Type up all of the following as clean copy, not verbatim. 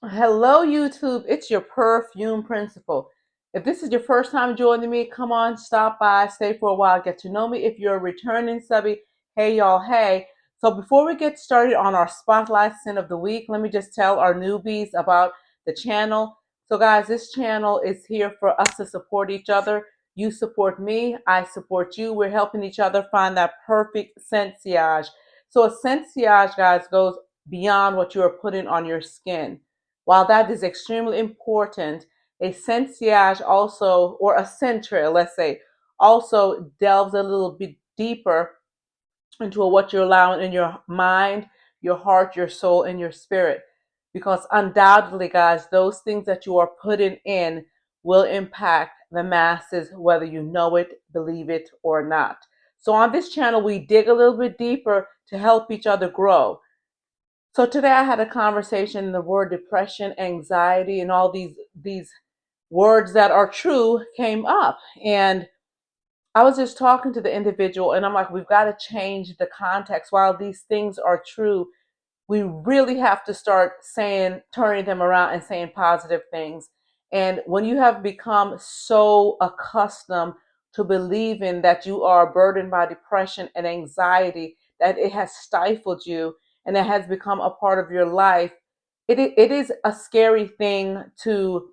Hello, YouTube. It's your perfume principal. If this is your first time joining me, come on, stop by, stay for a while, get to know me. If you're a returning subby, hey, y'all, hey. So, before we get started on our spotlight scent of the week, let me just tell our newbies about the channel. So, guys, this channel is here for us to support each other. You support me, I support you. We're helping each other find that perfect scentsiage. So, a scentsiage, guys, goes beyond what you are putting on your skin. While that is extremely important, a sensillage also, or a centra, let's say, also delves a little bit deeper into what you're allowing in your mind, your heart, your soul, and your spirit. Because undoubtedly, guys, those things that you are putting in will impact the masses, whether you know it, believe it, or not. So on this channel, we dig a little bit deeper to help each other grow. So today I had a conversation. The word depression, anxiety, and all these words that are true came up, and I was just talking to the individual, and I'm like, we've got to change the context. While these things are true, we really have to start saying, turning them around and saying positive things. And when you have become so accustomed to believing that you are burdened by depression and anxiety, that it has stifled you and it has become a part of your life, it is a scary thing to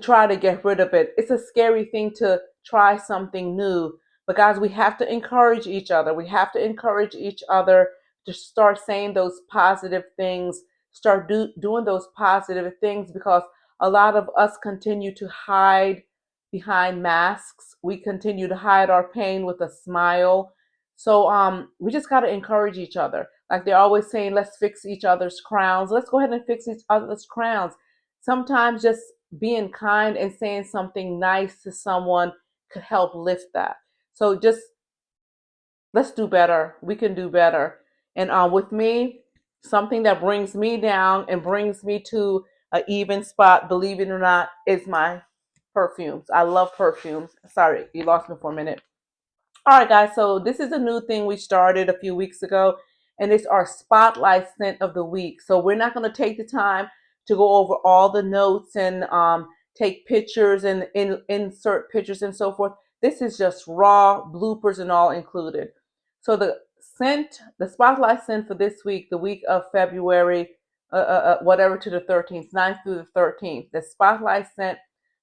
try to get rid of it. It's a scary thing to try something new. But guys, we have to encourage each other. We have to encourage each other to start saying those positive things, start doing those positive things, because a lot of us continue to hide behind masks. We continue to hide our pain with a smile. So we just got to encourage each other. Like they're always saying, let's fix each other's crowns. Let's go ahead and fix each other's crowns. Sometimes just being kind and saying something nice to someone could help lift that. So just let's do better. We can do better. And with me, something that brings me down and brings me to an even spot, believe it or not, is my perfumes. I love perfumes. Sorry, you lost me for a minute. All right, guys. So this is a new thing we started a few weeks ago, and it's our spotlight scent of the week. So we're not going to take the time to go over all the notes and take pictures and insert pictures and so forth. This is just raw bloopers and all included. So the scent, the spotlight scent for this week, the week of February, whatever, to the 13th, 9th through the 13th, the spotlight scent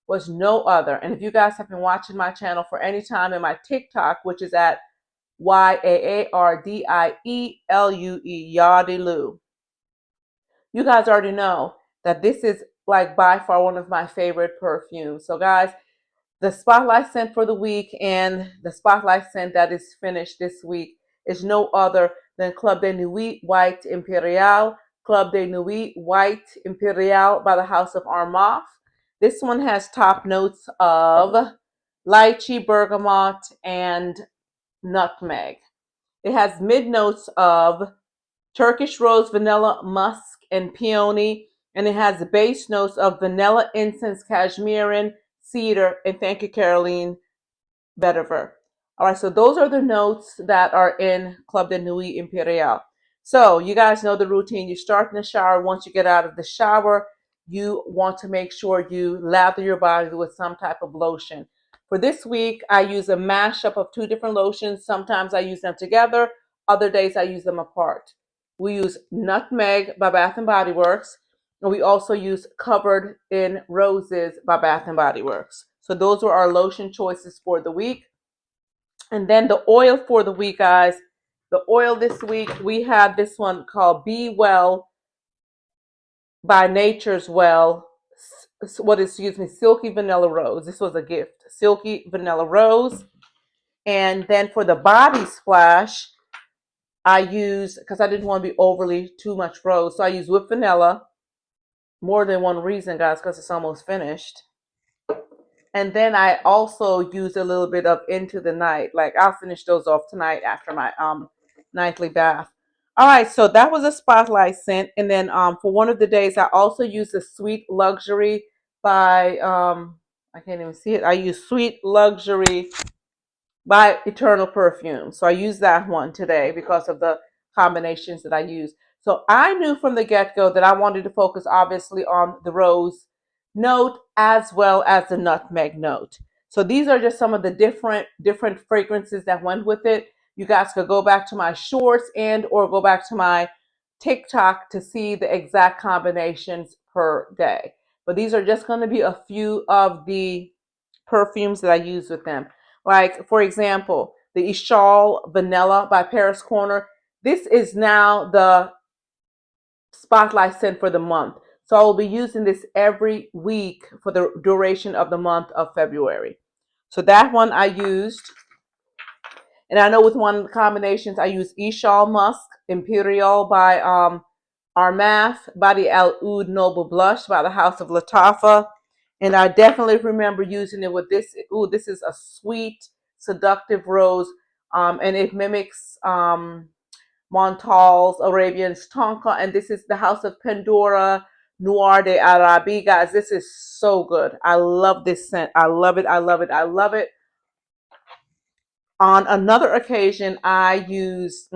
was no other. And if you guys have been watching my channel for any time, in my TikTok, which is at YAARDIELUE, Yardiloo, you guys already know that this is like by far one of my favorite perfumes. So guys, the spotlight scent for the week and the spotlight scent that is finished this week is no other than Club de Nuit White Imperiale. Club de Nuit White Imperiale by the House of Armagh. This one has top notes of lychee, bergamot, and nutmeg. It has mid notes of Turkish rose, vanilla, musk, and peony. And it has the base notes of vanilla, incense, cashmere, cedar, and thank you, Caroline Vetiver. All right, so those are the notes that are in Club de Nuit Imperiale. So you guys know the routine. You start in the shower. Once you get out of the shower, you want to make sure you lather your body with some type of lotion. For this week, I use a mashup of two different lotions. Sometimes I use them together. Other days I use them apart. We use Nutmeg by Bath and Body Works, and we also use Covered in Roses by Bath and Body Works. So those are our lotion choices for the week. And then the oil for the week, guys. The oil this week, we have this one called Be Well by Nature's Well. Silky Vanilla Rose. This was a gift. Silky Vanilla Rose. And then for the body splash, I use, because I didn't want to be overly too much rose, so I use whipped vanilla. More than one reason, guys, because it's almost finished. And then I also use a little bit of Into the Night. Like I'll finish those off tonight after my nightly bath. All right, so that was a spotlight scent. And then for one of the days, I also use the Sweet Luxury by I can't even see it. I use Sweet Luxury by Eternal Perfume. So I use that one today because of the combinations that I use. So I knew from the get-go that I wanted to focus obviously on the rose note as well as the nutmeg note. So these are just some of the different fragrances that went with it. You guys could go back to my shorts and or go back to my TikTok to see the exact combinations per day. But these are just going to be a few of the perfumes that I use with them. Like, for example, the Ishal Vanilla by Paris Corner. This is now the spotlight scent for the month. So I will be using this every week for the duration of the month of February. So that one I used. And I know with one of the combinations, I use Ishal Musk Imperial by Armaf, by the Al Oud Noble Blush by the House of Latafa. And I definitely remember using it with this. Ooh, this is a sweet, seductive rose. And it mimics Montal's Arabian's Tonka. And this is the House of Pandora Noir de Arabi. Guys, this is so good. I love this scent. I love it. I love it. I love it. On another occasion, I used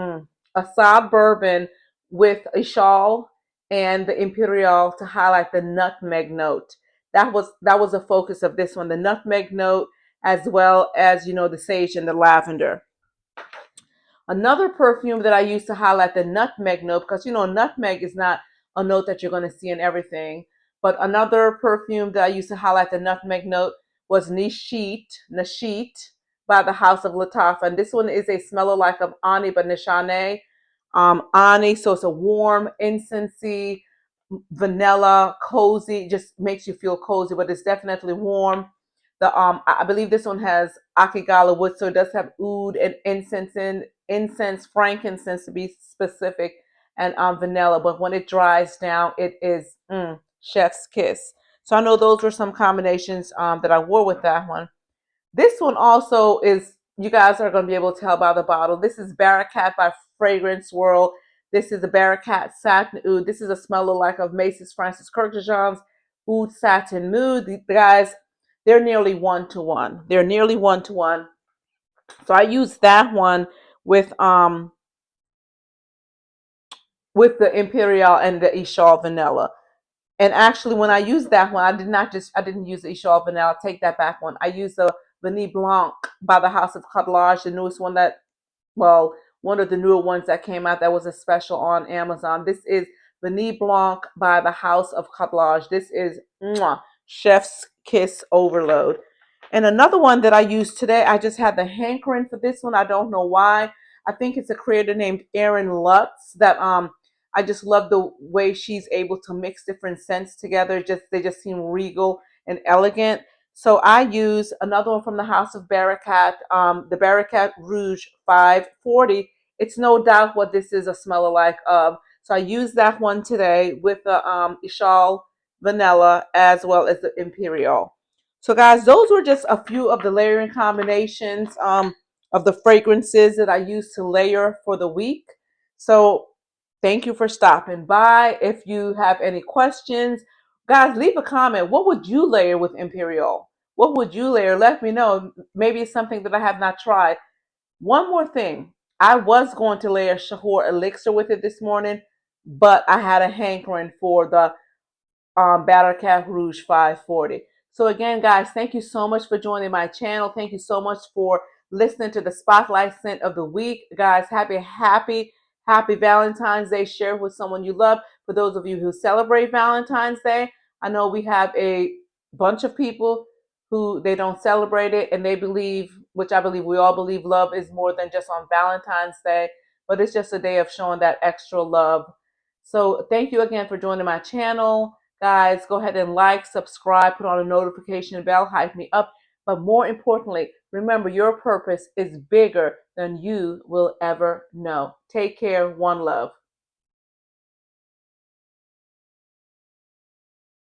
Assad bourbon with a shawl and the Imperial to highlight the nutmeg note. That was a focus of this one, the nutmeg note, as well as the sage and the lavender. Another perfume that I use to highlight the nutmeg note, because nutmeg is not a note that you're going to see in everything. But another perfume that I used to highlight the nutmeg note was Nashit by the House of Latafa. And this one is a smell alike of Ani by Nishane. Ani, so it's a warm, incensey, vanilla, cozy, just makes you feel cozy, but it's definitely warm. I believe this one has Akigala wood, so it does have oud and incense, frankincense to be specific, and vanilla. But when it dries down, it is chef's kiss. So I know those were some combinations that I wore with that one. This one also is, you guys are going to be able to tell by the bottle. This is Barakat by Fragrance World. This is the Barakat Satin Oud. This is a smell alike of Macy's Francis Kurkdjian's Oud Satin Mood. The guys, they're nearly one to one. They're nearly one to one. So I use that one with the Imperial and the Ishal Vanilla. And actually, when I used that one, I didn't use the Ishal Vanilla. I'll take that back one. I used the Vanille Blanc by the House of Carrelage, the newest one one of the newer ones that came out that was a special on Amazon. This is Vanille Blanc by the House of Carrelage. This is chef's kiss overload. And another one that I used today, I just had the hankering for this one. I don't know why. I think it's a creator named Erin Lutz that I just love the way she's able to mix different scents together. They just seem regal and elegant. So I use another one from the House of Barakat, the Barakat Rouge 540. It's no doubt what this is a smell alike of. So I use that one today with the Ishal Vanilla as well as the Imperial. So guys, those were just a few of the layering combinations of the fragrances that I use to layer for the week. So thank you for stopping by. If you have any questions, guys, leave a comment. What would you layer with Imperial? What would you layer? Let me know. Maybe it's something that I have not tried. One more thing. I was going to layer Shahor Elixir with it this morning, but I had a hankering for the Barakat Rouge 540. So again, guys, thank you so much for joining my channel. Thank you so much for listening to the Spotlight Scent of the Week. Guys, happy Valentine's Day. Share with someone you love. For those of you who celebrate Valentine's Day, I know we have a bunch of people who they don't celebrate it, and they believe, which I believe we all believe, love is more than just on Valentine's Day, but it's just a day of showing that extra love. So thank you again for joining my channel. Guys, go ahead and like, subscribe, put on a notification bell, hype me up. But more importantly, remember your purpose is bigger than you will ever know. Take care. One love.